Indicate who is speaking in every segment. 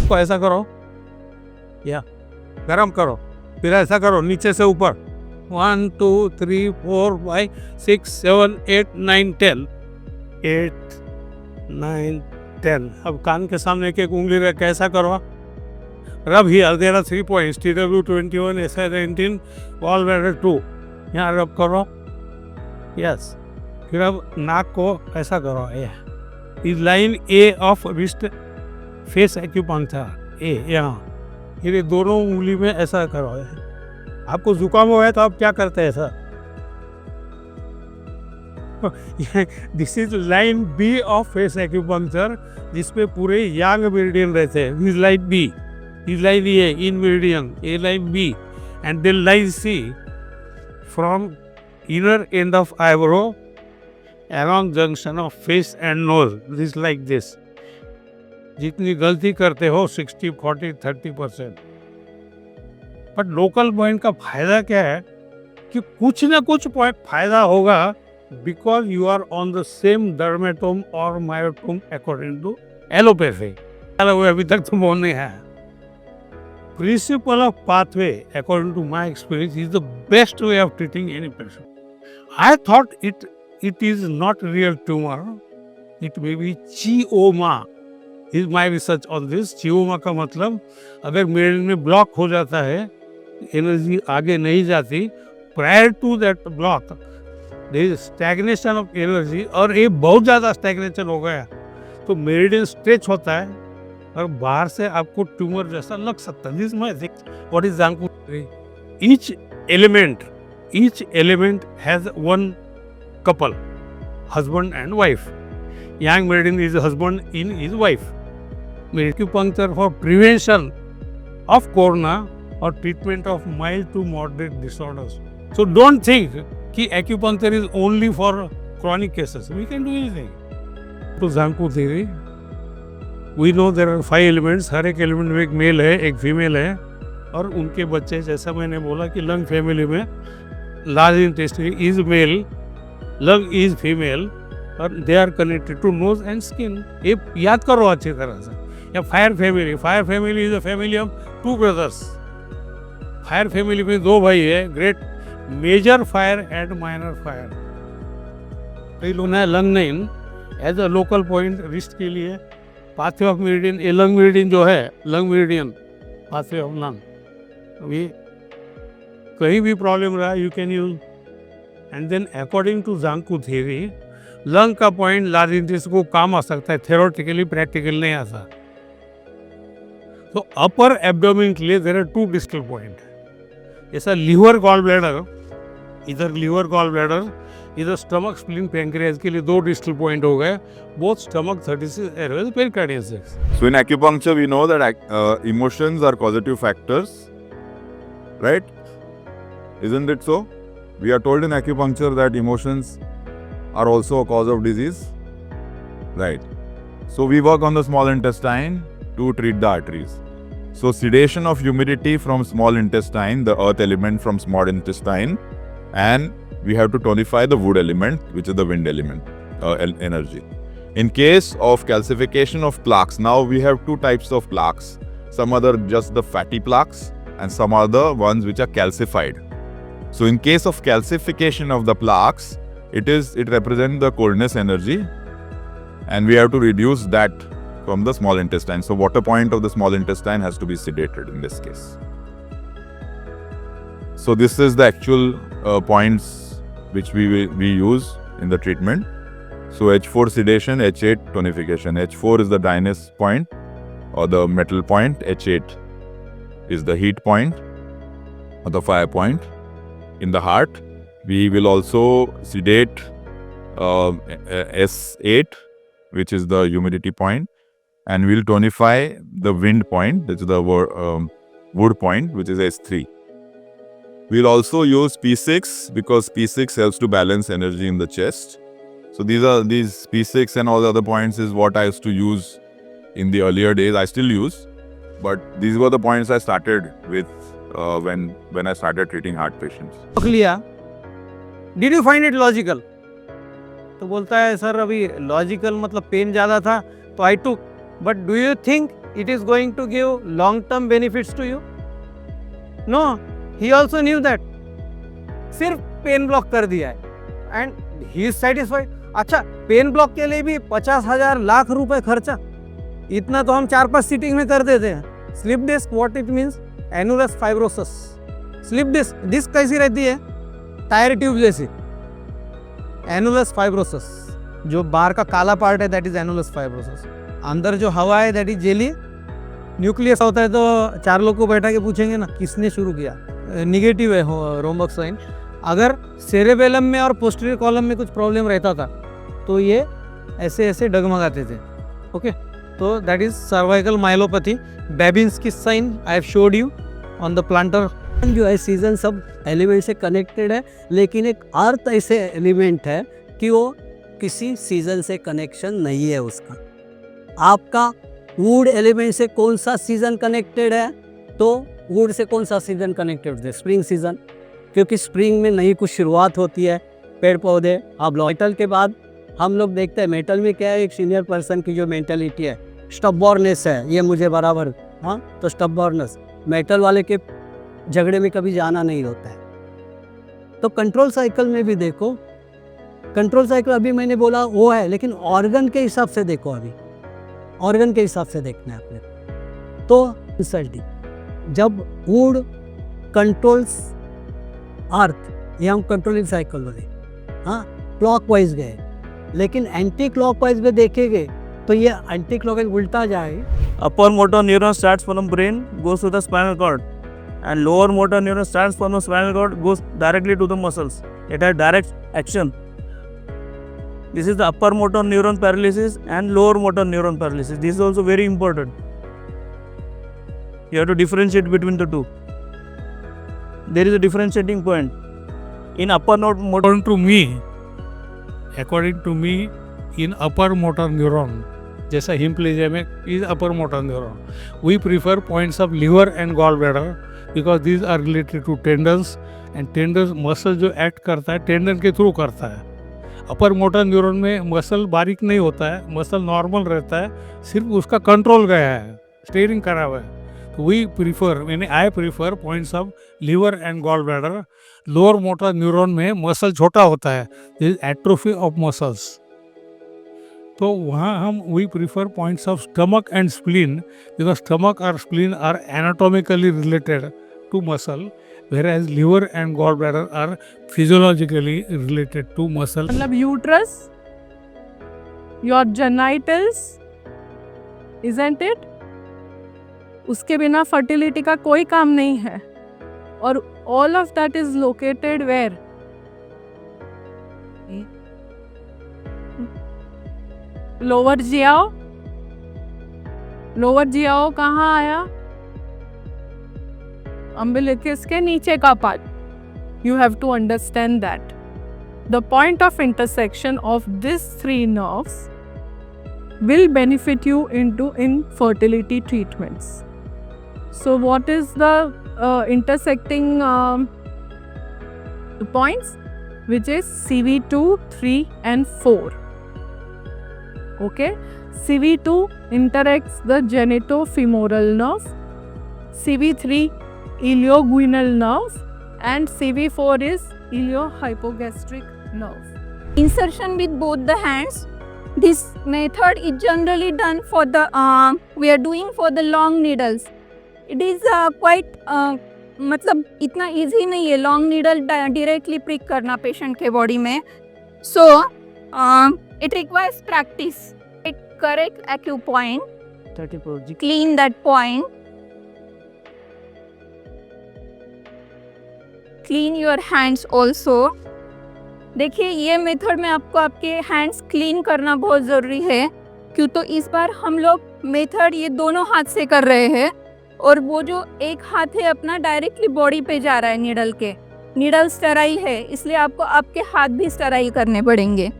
Speaker 1: को ऐसा करो या गरम करो, फिर ऐसा करो नीचे से ऊपर 1 2 3 4 5 6 7 8 9 10 8 9 10। अब कान के सामने एक एक उंगली रख के ऐसा करो। Rub here there are 3 points TW21 SI19 gall bladder 2। यहाँ रब करो, यस। फिर अब नाक को ऐसा करो, इस line a of wrist face acupuncture a, यहाँ ये दोनों उंगली में ऐसा करो। आपको जुकाम हुआ है तो आप क्या करते हैं sir? This is line B of face acupuncture, जिसपे पूरे यांग मेरिडियन रहते हैं। This line B, this line A in meridian, A line B, and then line C from inner end of eyebrow along junction of face and nose, this like this। जितनी गलती करते हो 60 40 30%। But local point का फायदा क्या है कि कुछ ना कुछ पॉइंट फायदा होगा, because you are on the same dermatome और मायोटोम अकॉर्डिंग टू एलोपैथी। अभी तक तो बोलने हैं principle of pathway according to my experience is the best way of treating any patient. I thought it is not real tumor, it may be glioma is my research on this। glioma का मतलब अगर meridian में block हो जाता है, energy आगे नहीं जाती, prior to that block there is stagnation of energy, और ये बहुत ज़्यादा स्टैग्नेशन हो गया तो मेरिडियन स्ट्रेच होता है और बाहर से आपको ट्यूमर जैसा लग सकता है। दिस माय व्हाट इज जानकू। each element has one couple, husband and wife। Yang meridian is husband in his wife। Acupuncture for prevention of corona or treatment of mild to moderate disorders। So don't think कि acupuncture is only for chronic cases। We can do anything। तो Zanku theory, we know there are 5 elements। हर एक element में एक mail है, एक female है, और उनके बच्चे, जैसा मैंने बोला कि लंग फैमिली में large intestine is male, lung is female, और they are connected to nose and skin. ये याद करो अच्छी तरह से। या fire family is a family of 2 brothers. Fire family में 2 भाई है, great major fire and minor fire. कई लोग ना lung nine as a local point wrist के लिए पाथवे ऑफ मेरिडियन। ये लंग मेरिडियन जो है, lung meridian pathway of lung, ये कहीं भी प्रॉब्लम रहा you can use. And then according to जांकू थ्योरी, लंग का पॉइंट लार्ज इंटेस्टाइन को काम आ सकता है, थेरोटिकली प्रैक्टिकल नहीं आता। तो अपर एब्डोमेन के लिए देयर आर 2 डिस्टल पॉइंट। ऐसा लिवर गॉल ब्लैडर, इधर लिवर गॉल ब्लैडर, इधर स्टमक स्प्लीन पैंक्रियाज के लिए 2 डिस्टल पॉइंट हो गए, both stomach 36 Airways pericardium 6।
Speaker 2: So in acupuncture we know that emotions are causative factors, right? Isn't it so? We are told in acupuncture that emotions are also a cause of disease, right? So we work on the small intestine to treat the arteries. So sedation of humidity from small intestine, the earth element from small intestine, and we have to tonify the wood element, which is the wind element, energy. In case of calcification of plaques, now we have 2 types of plaques. Some are just the fatty plaques and some are the ones which are calcified. So in case of calcification of the plaques, it represents the coldness energy, and we have to reduce that from the small intestine. So water point of the small intestine has to be sedated in this case. So this is the actual points which we use in the treatment. So H4 sedation, H8 tonification. H4 is the dryness point or the metal point. H8 is the heat point or the fire point. In the heart, we will also sedate S8, which is the humidity point, and we'll tonify the wind point, that is the wood point, which is S3. We'll also use P6 because P6 helps to balance energy in the chest. So these P6 and all the other points is what I used to use in the earlier days. I still use, but these were the points I started with when I started treating heart patients.
Speaker 1: लिया, did you find it logical? तो बोलता है sir अभी logical मतलब pen ज़्यादा था तो I took, but do you think
Speaker 3: it is going to give long term benefits to you? No, he also knew that. सिर्फ पेन ब्लॉक कर दिया है एंड ही इज साइटिस्फाइड. अच्छा, पेन ब्लॉक के लिए भी 50,000 लाख रुपए खर्चा, इतना तो हम 4-5 सीटिंग में कर देते हैं. Slip disc, what it means? Annulus fibrosis. Slip disc, disc कैसी रहती है? टायर ट्यूब जैसी. एनुलस फाइब्रोसिस, जो बाहर का काला पार्ट है दैट इज एनुलस फाइब्रोसिस. अंदर जो हवा है दैट इज जेली. न्यूक्लियस होता है तो 4 लोग को बैठा के पूछेंगे ना किसने शुरू किया. निगेटिव है रोम्बक साइन. अगर सेरेबेलम में और पोस्टीरियर कॉलम में कुछ प्रॉब्लम रहता था तो ये ऐसे ऐसे डगमगाते थे. ओके, तो that is cervical myelopathy. Babinski sign I have showed you on the plantar.
Speaker 4: जो है सीजन सब एलिमेंट से कनेक्टेड है, लेकिन एक अर्थ ऐसे एलिमेंट है कि वो किसी सीजन से कनेक्शन नहीं है उसका. आपका वुड एलिमेंट से कौन सा सीजन कनेक्टेड है? तो वुड से कौन सा सीजन कनेक्टेड है? स्प्रिंग सीजन, क्योंकि स्प्रिंग में नई कुछ शुरुआत होती है पेड़ पौधे. अब मेटल के बाद हम लोग देखते हैं मेटल में क्या है, एक सीनियर पर्सन की जो मेंटेलिटी है, स्टबॉर्नेस है, ये मुझे बराबर. हाँ, तो स्टबॉर्नेस मेटल वाले के झगड़े में कभी जाना नहीं होता है. तो कंट्रोल साइकिल में भी देखो, कंट्रोल साइकिल अभी मैंने बोला वो है, लेकिन ऑर्गन के हिसाब से देखो. अभी ऑर्गन के हिसाब से देखना है अपने. तो इंसल्टिंग जब वुड कंट्रोल्स अर्थ, ये हम कंट्रोलिंग साइकिल बोले. हाँ, क्लॉकवाइज गए, लेकिन एंटी क्लॉकवाइज में देखेंगे तो ये एंटी क्लॉकवाइज उल्टा जाए.
Speaker 5: Upper motor neuron starts from brain, goes to the spinal cord, and lower motor neuron starts from the spinal cord, goes directly to the muscles. It has direct action. This is the upper motor neuron paralysis and lower motor neuron paralysis. This is also very important. You have to differentiate between the two. There is a differentiating point. In upper motor,
Speaker 1: according to me, in upper motor neuron, जैसा हिमप्लेजिया में is upper motor neuron, we prefer points of liver and gallbladder because these are related to tendons and tendons muscle जो act करता है tendon के through करता है. Upper motor neuron में muscle बारीक नहीं होता है, मसल नॉर्मल रहता है, सिर्फ उसका कंट्रोल गया है, स्टीयरिंग करा हुआ है. वी प्रीफर, मैंने I prefer points of liver and gall bladder. Lower motor neuron में मसल छोटा होता है, this is atrophy of muscles. तो वहाँ हम we prefer points of stomach and spleen because stomach और spleen are anatomically related to muscle, whereas liver and gallbladder are physiologically related to muscle.
Speaker 6: मतलब uterus, your genitals, isn't it? उसके बिना fertility का कोई काम नहीं है. और all of that is located where? Lower jiao. Lower jiao कहाँ आया? अम्बिलिकस के नीचे का part. You have to understand that. The point of intersection of these 3 nerves will benefit you in fertility treatments. So what is the intersecting points? Which is CV2, 3 and 4. Okay, CV2 interacts the genitofemoral nerve, CV3 ilioguinal nerve, and CV4 is iliohypogastric nerve.
Speaker 7: Insertion with both the hands. This method is generally done for the we are doing for the long needles. It is quite मतलब इतना easy नहीं है long needle directly prick करना patient के body में. So it requires practice. Correct acupoint. Clean that point. Clean your hands also. देखिए ये method में आपको आपके हैंड्स क्लीन करना बहुत ज़रूरी है. क्यों? तो इस बार हम लोग मेथड ये दोनों हाथ से कर रहे हैं और वो जो एक हाथ है अपना डायरेक्टली बॉडी पे जा रहा है नीडल के. नीडल स्टराइल है इसलिए आपको आपके हाथ भी स्टराइल करने पड़ेंगे.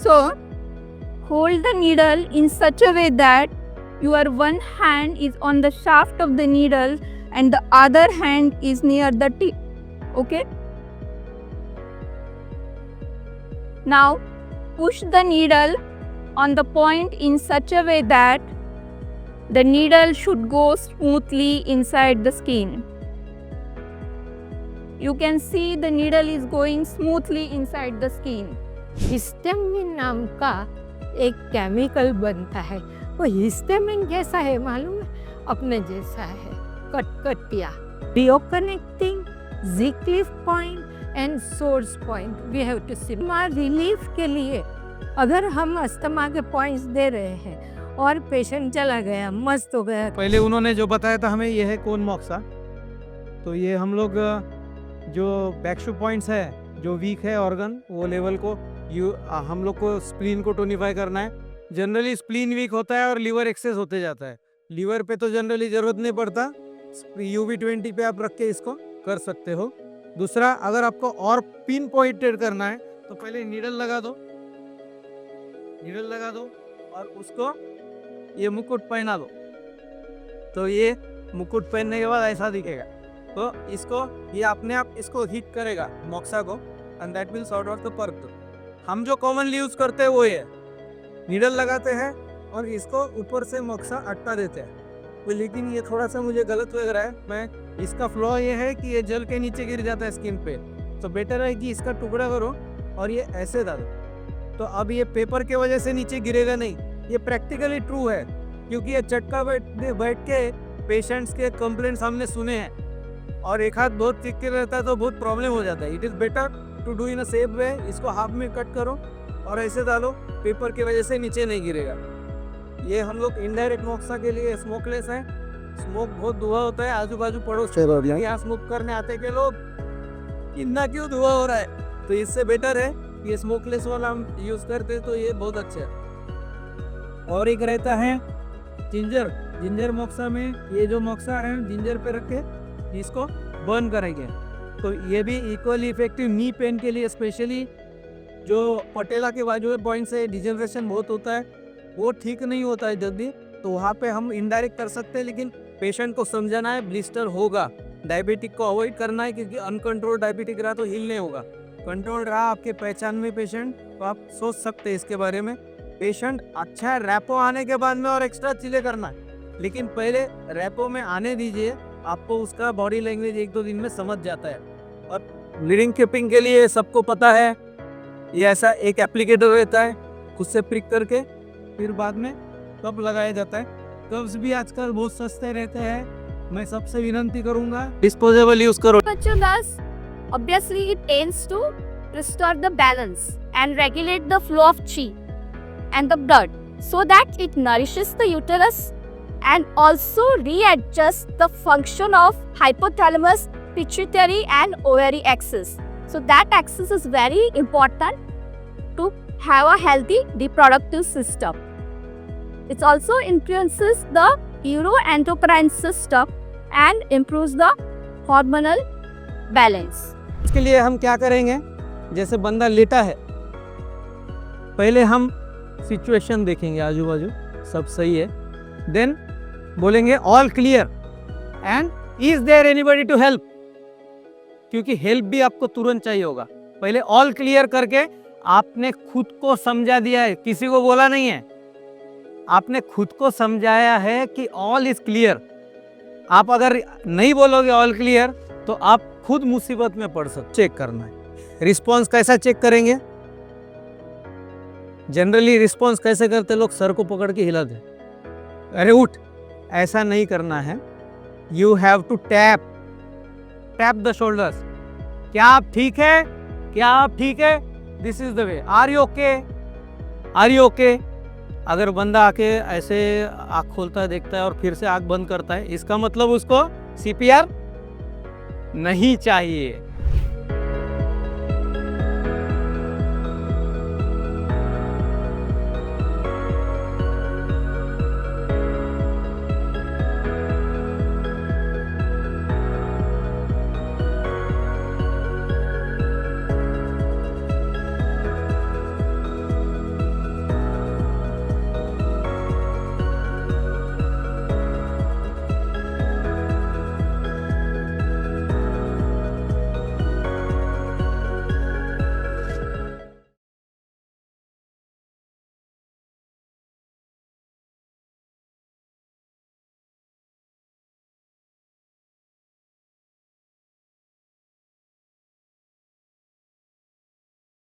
Speaker 7: So hold the needle in such a way that your one hand is on the shaft of the needle and the other hand is near the tip. Okay. Now push the needle on the point in such a way that The needle should go smoothly inside the skin. You can see the needle is going smoothly inside the skin.
Speaker 8: Histamine नाम का एक chemical बनता है, वो histamine कैसा है मालूम है? अपने जैसा है, कटकटिया। We are connecting Zicliffe point and source point. We have to see. Relief के लिए अगर हम अस्थमा के पॉइंट्स दे रहे हैं और पेशेंट चला गया, मस्त हो गया।
Speaker 3: पहले उन्होंने जो बताया था हमें, ये है कोन मॉक्सा। तो ये हम लोग जो बैकशू पॉइंट्स है, जो वीक है ऑर्गन, वो लेवल को हम लोग को स्प्लीन को टोनिफाई करना है। जनरली स्प्लीन वीक होता है और लीवर एक्सेस होते जाता है। लीवर पे तो जनरली ज़रूरत नहीं पड़ता, UV20 पे आप रख के इसको कर सकते हो। दूसरा, अगर आपको और पिन पॉइंटेड करना है तो पहले नीडल लगा दो और उसको ये मुकुट पहना दो। तो ये मुकुट पहनने के बाद ऐसा दिखेगा। तो इसको ये अपने आप इसको हिट करेगा मॉक्सा को, and that will sort out the perk. हम जो कॉमनली यूज करते हैं वो ये नीडल लगाते हैं और इसको ऊपर से मॉक्सा अटका देते हैं। लेकिन ये थोड़ा सा मुझे गलत लग रहा है। मैं इसका फ्लॉ ये है कि ये जल के नीचे गिर जाता है स्किन पे, तो बेटर है कि इसका टुकड़ा करो और ये ऐसे डालो। तो अब ये पेपर के वजह से नीचे गिरेगा नहीं, ये प्रैक्टिकली ट्रू है, क्योंकि ये चटका बैठ के पेशेंट्स के कंप्लेंट्स हमने सुने हैं और एक हाथ बहुत थिक के रहता है तो बहुत प्रॉब्लम हो जाता है। It is better to do in a safe way. इसको हाफ में कट करो और ऐसे डालो, पेपर की वजह से नीचे नहीं गिरेगा। ये हम लोग इनडायरेक्ट मॉक्सा के लिए स्मोकलेस है। स्मोक बहुत धुआं होता है, आजू बाजू पड़ोस यहाँ स्मोक करने आते के लोग, इतना क्यों धुआं हो रहा है? तो इससे बेटर है ये स्मोकलेस वाला हम यूज़ करते, तो ये बहुत अच्छा है। और एक रहता है जिंजर मॉक्सा में, ये जो मॉक्सा है जिंजर पे रख के इसको बर्न करेंगे, तो ये भी इक्वली इफेक्टिव नी पेन के लिए। स्पेशली जो पटेला के बाजू पॉइंट से डिजनरेशन बहुत होता है, वो ठीक नहीं होता है जल्दी, तो वहाँ पे हम इनडायरेक्ट कर सकते हैं। लेकिन पेशेंट को समझाना है ब्लिस्टर होगा, डायबिटिक को अवॉइड करना है, क्योंकि अनकंट्रोल डायबिटिक रहा तो हील नहीं होगा। कंट्रोल रहा आपके पहचान में पेशेंट, तो आप सोच सकते हैं इसके बारे में। पेशेंट अच्छा है, रैपो आने के बाद में और एक्स्ट्रा चीज़ें करना है, लेकिन पहले रैपो में आने दीजिए, आपको उसका बॉडी लैंग्वेज 1-2 दिन में समझ जाता है। और ब्लीडिंग कीपिंग के लिए सबको पता है, ये ऐसा एक एप्लीकेटर रहता है, खुद से प्रिक करके फिर बाद में कप लगाया जाता है। कप्स भी आजकल बहुत सस्ते रहते हैं। मैं सबसे विनती करूंगा डिस्पोजेबल यूज करो।
Speaker 9: Bachchan does, obviously it aims to restore the balance and regulate the flow of chi and the blood so that it nourishes the uterus and also readjusts the function of hypothalamus, pituitary and ovary axis. So that axis is very important to have a healthy reproductive system. It also influences the neuroendocrine system and improves the hormonal balance.
Speaker 3: इसके लिए हम क्या करेंगे, जैसे बंदा लेटा है, पहले हम सिचुएशन देखेंगे, आजू बाजू सब सही है, देन बोलेंगे all clear and is there anybody to help, क्योंकि हेल्प भी आपको तुरंत चाहिए होगा। पहले ऑल क्लियर करके आपने खुद को समझा दिया है, किसी को बोला नहीं है, आपने खुद को समझाया है कि ऑल इज क्लियर। आप अगर नहीं बोलोगे ऑल क्लियर तो आप खुद मुसीबत में पड़ सकते। चेक करना है रिस्पॉन्स कैसा चेक करेंगे। जनरली रिस्पॉन्स कैसे करते लोग, सर को पकड़ के हिला दे, अरे उठ, ऐसा नहीं करना है। You have to tap the shoulders. क्या आप ठीक है, क्या आप ठीक है, this is the way. Are you okay, are you okay. अगर बंदा आके ऐसे आँख खोलता है, देखता है और फिर से आँख बंद करता है, इसका मतलब उसको CPR नहीं चाहिए।